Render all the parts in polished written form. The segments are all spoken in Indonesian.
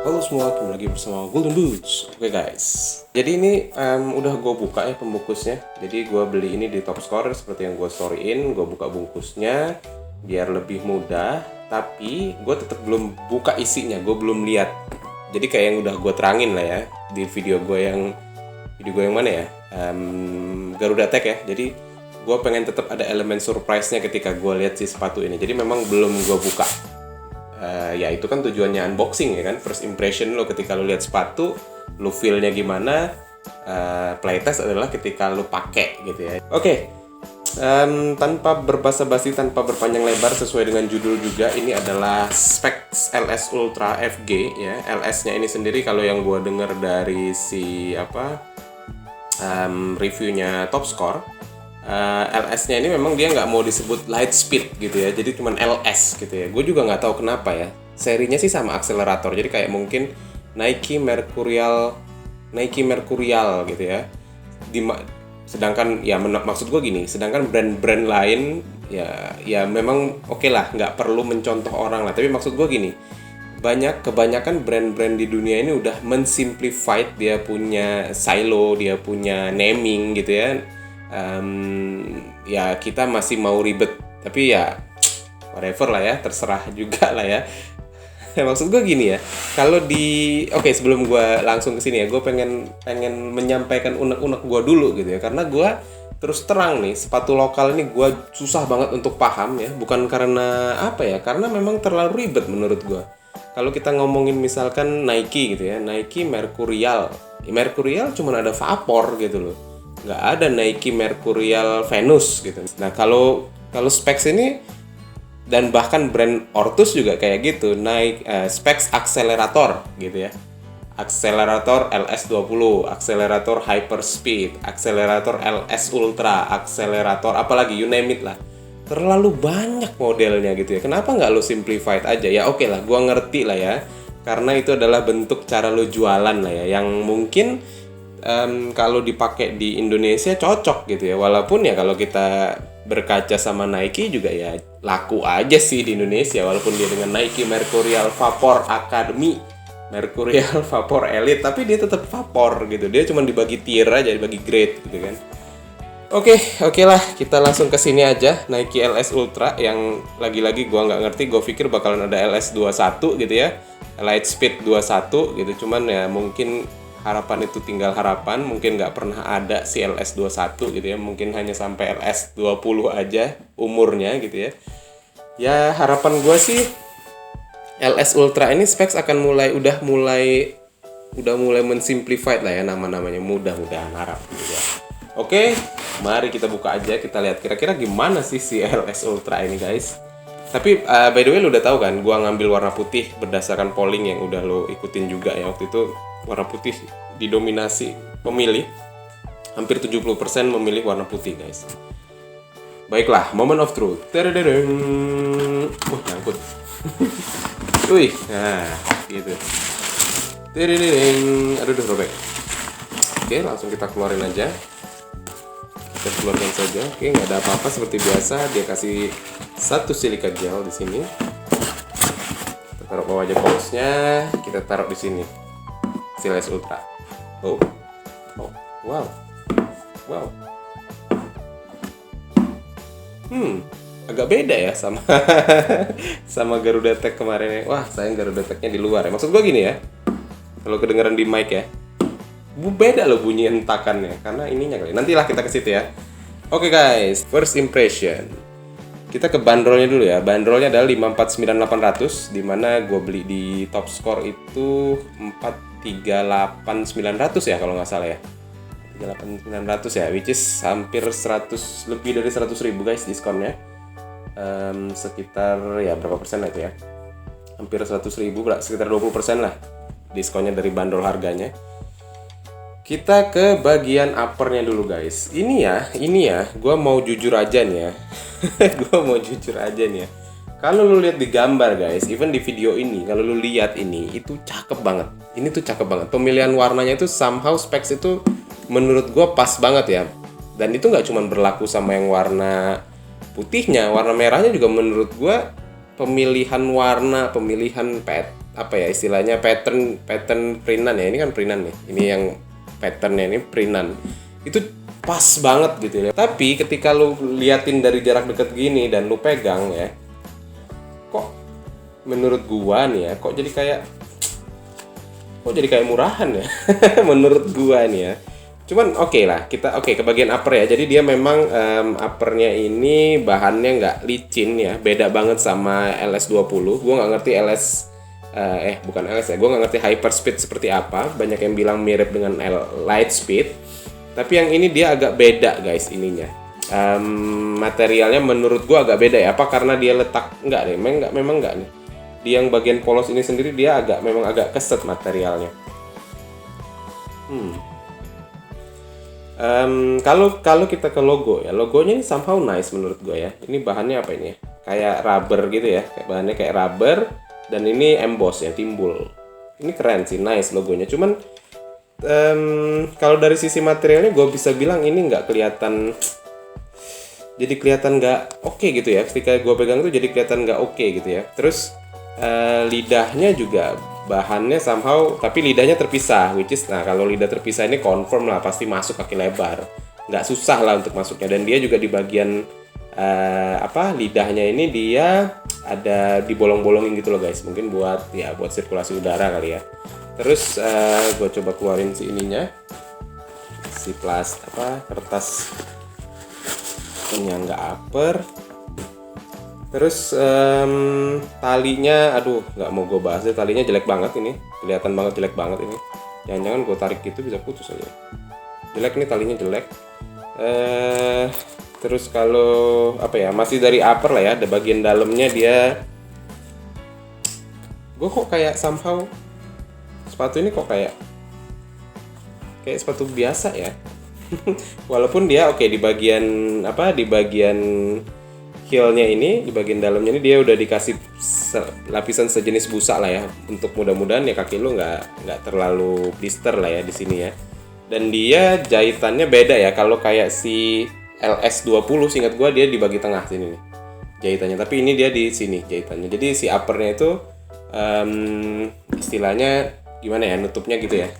Halo semua, kembali lagi bersama Golden Boots. Oke guys, jadi ini udah gue buka ya pembungkusnya. Jadi gue beli ini di Top Score seperti yang gue storyin. Gue buka bungkusnya biar lebih mudah. Tapi gue tetap belum buka isinya, gue belum lihat. Jadi kayak yang udah gue terangin lah ya di video gue yang mana ya, Garuda Tech ya. Jadi gue pengen tetap ada elemen surprise-nya ketika gue lihat si sepatu ini. Jadi memang belum gue buka. Ya itu kan tujuannya unboxing ya kan, first impression lo ketika lo lihat sepatu, lo feel-nya gimana. Playtest adalah ketika lo pakai gitu ya. Oke. Tanpa berbasa-basi, tanpa berpanjang lebar, sesuai dengan judul juga, ini adalah Specs LS Ultra FG ya. LS-nya ini sendiri kalau yang gue denger dari si reviewnya Top Score, LS-nya ini memang dia nggak mau disebut light speed gitu ya, jadi cuman LS gitu ya. Gue juga nggak tahu kenapa ya. Serinya sih sama akselerator, jadi kayak mungkin Nike Mercurial gitu ya. Sedangkan ya maksud gue gini, sedangkan brand-brand lain ya memang oke lah, nggak perlu mencontoh orang lah. Tapi maksud gue gini, kebanyakan brand-brand di dunia ini udah mensimplified, dia punya silo, dia punya naming gitu ya. Ya kita masih mau ribet, tapi ya whatever lah ya, terserah juga lah ya. Maksud gue gini ya, kalau sebelum gue langsung ke sini ya, gue pengen menyampaikan unek-unek gue dulu gitu ya, karena gue terus terang nih, sepatu lokal ini gue susah banget untuk paham ya, bukan karena apa ya, karena memang terlalu ribet menurut gue. Kalau kita ngomongin misalkan Nike gitu ya, Nike Mercurial cuma ada Vapor gitu loh, nggak ada Nike Mercurial Venus gitu. Nah kalau Specs ini, dan bahkan brand Ortus juga kayak gitu, Specs Accelerator gitu ya, akselerator LS20, akselerator Hyperspeed, akselerator LS Ultra, akselerator apalagi, you name it lah. Terlalu banyak modelnya gitu ya. Kenapa nggak lo simplified aja ya? Oke lah, gua ngerti lah ya, karena itu adalah bentuk cara lo jualan lah ya, yang mungkin kalau dipakai di Indonesia cocok gitu ya. Walaupun ya kalau kita berkaca sama Nike juga ya laku aja sih di Indonesia, walaupun dia dengan Nike Mercurial Vapor Academy, Mercurial Vapor Elite, tapi dia tetap Vapor gitu. Dia cuma dibagi tier aja, dibagi grade gitu kan. Oke lah, kita langsung ke sini aja. Nike LS Ultra yang lagi-lagi gua nggak ngerti, gua pikir bakalan ada LS21 gitu ya, Light Speed 21 gitu. Cuman ya mungkin harapan itu tinggal harapan, mungkin nggak pernah ada si LS21 gitu ya, mungkin hanya sampai LS20 aja umurnya gitu ya. Ya harapan gue sih LS Ultra ini Specs akan udah mulai mensimplified lah ya nama-namanya, mudah-mudahan harap gitu ya. Oke, mari kita buka aja, kita lihat kira-kira gimana sih si LS Ultra ini guys. Tapi by the way lu udah tahu kan, gua ngambil warna putih berdasarkan polling yang udah lo ikutin juga ya. Waktu itu warna putih didominasi pemilih, hampir 70% memilih warna putih guys. Baiklah, moment of truth. Nyangkut. Wih, nah gitu. Aduh, robek. Oke, langsung kita keluarin aja. Kita keluarkan saja. Oke, nggak ada apa-apa seperti biasa. Dia kasih satu silika gel di sini. Kita taruh bawah aja boxnya. Kita taruh di sini. LS Ultra. Oh, wow. Agak beda ya sama sama Garuda Tech kemarin ya. Wah, sayang Garuda Tech-nya di luar ya. Maksud gua gini ya, kalau kedengeran di mic ya, beda loh bunyi entakannya, karena ininya kali. Nantilah kita ke situ ya. Oke guys, first impression. Kita ke bandrolnya dulu ya. Bandrolnya adalah 549.800, dimana gue beli di Top Score itu 438.900 ya kalau nggak salah ya. 38.900 ya, which is hampir 100, lebih dari 100 ribu guys diskonnya. Sekitar ya berapa persen lah itu ya, hampir 100 ribu, sekitar 20% lah diskonnya dari bandrol harganya. Kita ke bagian uppernya dulu guys. Ini ya, gue mau jujur aja nih ya. Kalau lu lihat di gambar guys, even di video ini, kalau lu lihat ini, itu cakep banget. Ini tuh cakep banget. Pemilihan warnanya itu somehow Specs itu menurut gue pas banget ya. Dan itu nggak cuma berlaku sama yang warna putihnya, warna merahnya juga menurut gue pemilihan warna, pemilihan apa ya istilahnya, pattern printan ya. Ini kan printan nih, ini yang patternnya ini printan, itu pas banget gitu ya. Tapi ketika lu liatin dari jarak deket gini dan lu pegang ya, kok menurut gua nih ya, kok jadi kayak murahan ya. Menurut gua nih ya. Cuman oke lah, kita ke bagian upper ya. Jadi dia memang uppernya ini bahannya nggak licin ya, beda banget sama LS20. Gua nggak ngerti bukan LS ya, gua nggak ngerti Hyperspeed seperti apa. Banyak yang bilang mirip dengan Lightspeed, tapi yang ini dia agak beda guys ininya. Materialnya menurut gua agak beda ya. Apa karena dia letak nggak nih? Memang nggak nih. Di yang bagian polos ini sendiri dia memang agak keset materialnya. Kalau kita ke logo ya, logonya ini somehow nice menurut gue ya. Ini bahannya apa ini ya? Kayak rubber gitu ya, bahannya kayak rubber, dan ini emboss ya, timbul. Ini keren sih, nice logonya. Cuman kalau dari sisi materialnya gue bisa bilang ini nggak kelihatan, jadi kelihatan nggak oke gitu ya. Ketika gue pegang tuh jadi kelihatan nggak oke gitu ya. Terus lidahnya juga bahannya somehow, tapi lidahnya terpisah, which is kalau lidah terpisah ini confirm lah pasti masuk kaki lebar, nggak susah lah untuk masuknya. Dan dia juga di bagian lidahnya ini dia ada dibolong-bolongin gitu loh guys, mungkin buat sirkulasi udara kali ya. Terus gue coba keluarin si ininya, si kertas penyangga upper. Terus talinya, aduh nggak mau gue bahas deh, talinya jelek banget ini, kelihatan banget jelek banget ini. Jangan-jangan gue tarik gitu bisa putus aja. Jelek nih, talinya jelek. Terus kalau masih dari upper lah ya, ada bagian dalamnya dia. Gue kok kayak somehow sepatu ini kok kayak sepatu biasa ya. Walaupun dia di bagian heel-nya ini, di bagian dalamnya ini dia udah dikasih lapisan sejenis busa lah ya, untuk mudah-mudahan ya kaki lu nggak terlalu blister lah ya di sini ya. Dan dia jahitannya beda ya, kalau kayak si LS20 seingat gua dia di bagian tengah sini nih jahitannya, tapi ini dia di sini jahitannya. Jadi si uppernya itu istilahnya gimana ya, nutupnya gitu ya.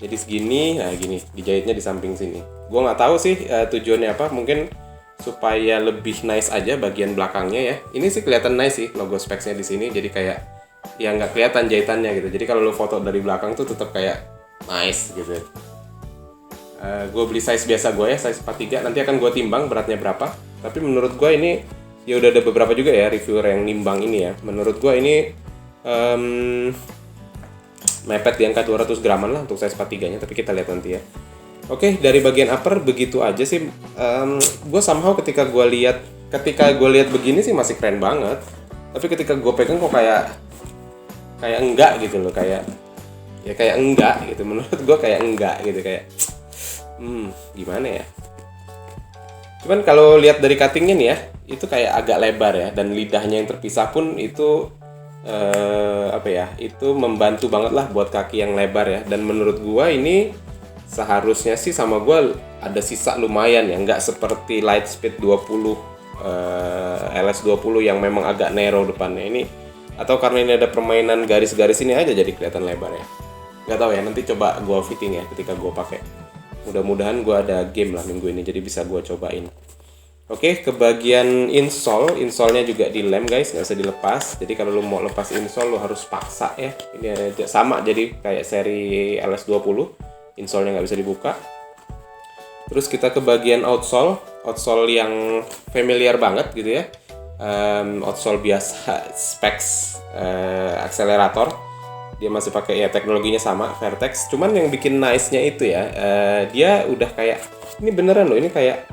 Jadi segini, gini dijahitnya di samping sini. Gua nggak tahu sih tujuannya apa, mungkin supaya lebih nice aja bagian belakangnya ya. Ini sih kelihatan nice sih logo specsnya di sini, jadi kayak ya nggak kelihatan jahitannya gitu. Jadi kalau lo foto dari belakang tuh tetap kayak nice gitu. Gue beli size biasa gue ya, size 43. Nanti akan gue timbang beratnya berapa. Tapi menurut gue ini ya udah ada beberapa juga ya reviewer yang nimbang ini ya. Menurut gue ini mepet di angka 200 graman lah untuk size 43-nya, tapi kita lihat nanti ya. Oke, dari bagian upper begitu aja sih. Gue somehow ketika gue lihat begini sih masih keren banget. Tapi ketika gue pegang kok kayak enggak gitu loh, kayak enggak gitu. Menurut gue kayak enggak gitu, kayak gimana ya. Cuman kalau lihat dari cuttingnya nih ya, itu kayak agak lebar ya, dan lidahnya yang terpisah pun itu itu membantu banget lah buat kaki yang lebar ya. Dan menurut gue ini seharusnya sih sama gue ada sisa lumayan ya, nggak seperti Lightspeed 20 LS20 yang memang agak narrow depannya ini, atau karena ini ada permainan garis-garis ini aja jadi kelihatan lebar ya. Nggak tahu ya, nanti coba gue fitting ya ketika gue pakai. Mudah-mudahan gue ada game lah minggu ini jadi bisa gue cobain. Oke, ke bagian insole-nya juga dilem guys, nggak usah dilepas. Jadi kalau lu mau lepas insole lu harus paksa ya. Ini sama jadi kayak seri LS20. Insole-nya nggak bisa dibuka. Terus kita ke bagian outsole yang familiar banget gitu ya. Outsole biasa, specs akselerator. Dia masih pakai ya teknologinya sama, Vertex. Cuman yang bikin nice-nya itu ya, dia udah kayak ini beneran loh, ini kayak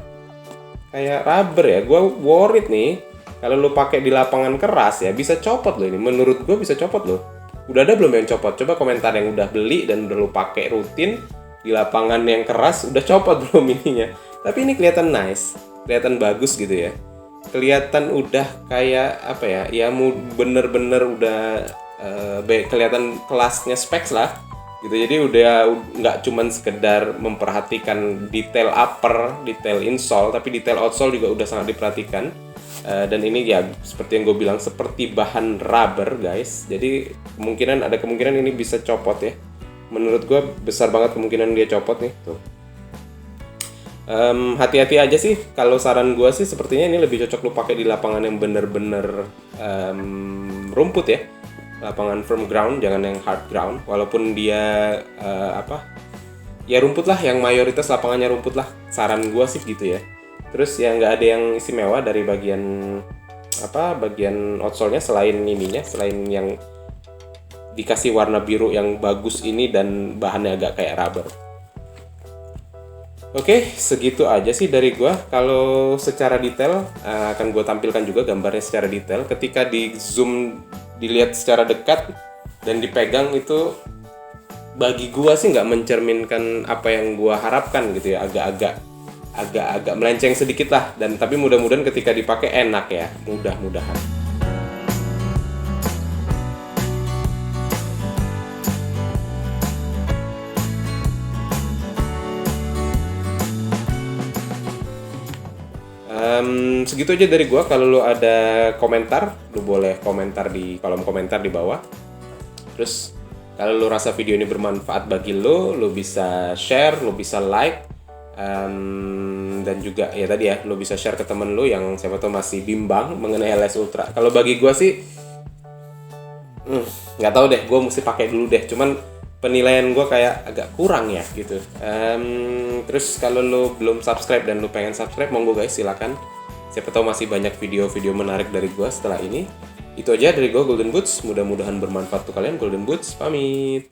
rubber ya. Gue worried nih kalau lo pakai di lapangan keras ya bisa copot loh ini. Menurut gue bisa copot loh. Udah ada belum yang copot? Coba komentar yang udah beli dan udah lo pakai rutin di lapangan yang keras, udah copot belum ininya. Tapi ini kelihatan nice, kelihatan bagus gitu ya. Kelihatan udah kayak ya bener-bener udah kelihatan kelasnya specs lah gitu. Jadi udah nggak cuman sekedar memperhatikan detail upper, detail insole, tapi detail outsole juga udah sangat diperhatikan. Dan ini ya seperti yang gue bilang seperti bahan rubber guys. Jadi ada kemungkinan ini bisa copot ya. Menurut gue besar banget kemungkinan dia copot nih tuh. Hati-hati aja sih. Kalau saran gue sih sepertinya ini lebih cocok lu pakai di lapangan yang bener-bener rumput ya, lapangan firm ground, jangan yang hard ground. Walaupun dia ya rumput lah, yang mayoritas lapangannya rumput lah. Saran gue sih gitu ya. Terus ya nggak ada yang istimewa dari bagian outsole-nya selain yang dikasih warna biru yang bagus ini dan bahannya agak kayak rubber. Oke, segitu aja sih dari gua. Kalau secara detail akan gua tampilkan juga gambarnya secara detail. Ketika di zoom dilihat secara dekat dan dipegang itu bagi gua sih nggak mencerminkan apa yang gua harapkan gitu ya. Agak melenceng sedikit lah. Dan tapi mudah-mudahan ketika dipakai enak ya. Mudah-mudahan. Segitu aja dari gua. Kalau lu ada komentar, lu boleh komentar di kolom komentar di bawah. Terus kalau lu rasa video ini bermanfaat bagi lu bisa share, lu bisa like, dan juga ya tadi ya, lu bisa share ke temen lu yang siapa tahu masih bimbang mengenai LS Ultra. Kalau bagi gua sih nggak tahu deh, gua mesti pakai dulu deh. Cuman penilaian gue kayak agak kurang ya gitu. Terus kalau lo belum subscribe dan lo pengen subscribe, monggo guys, silakan. Siapa tahu masih banyak video-video menarik dari gue setelah ini. Itu aja dari gue, Golden Boots. Mudah-mudahan bermanfaat untuk kalian. Golden Boots pamit.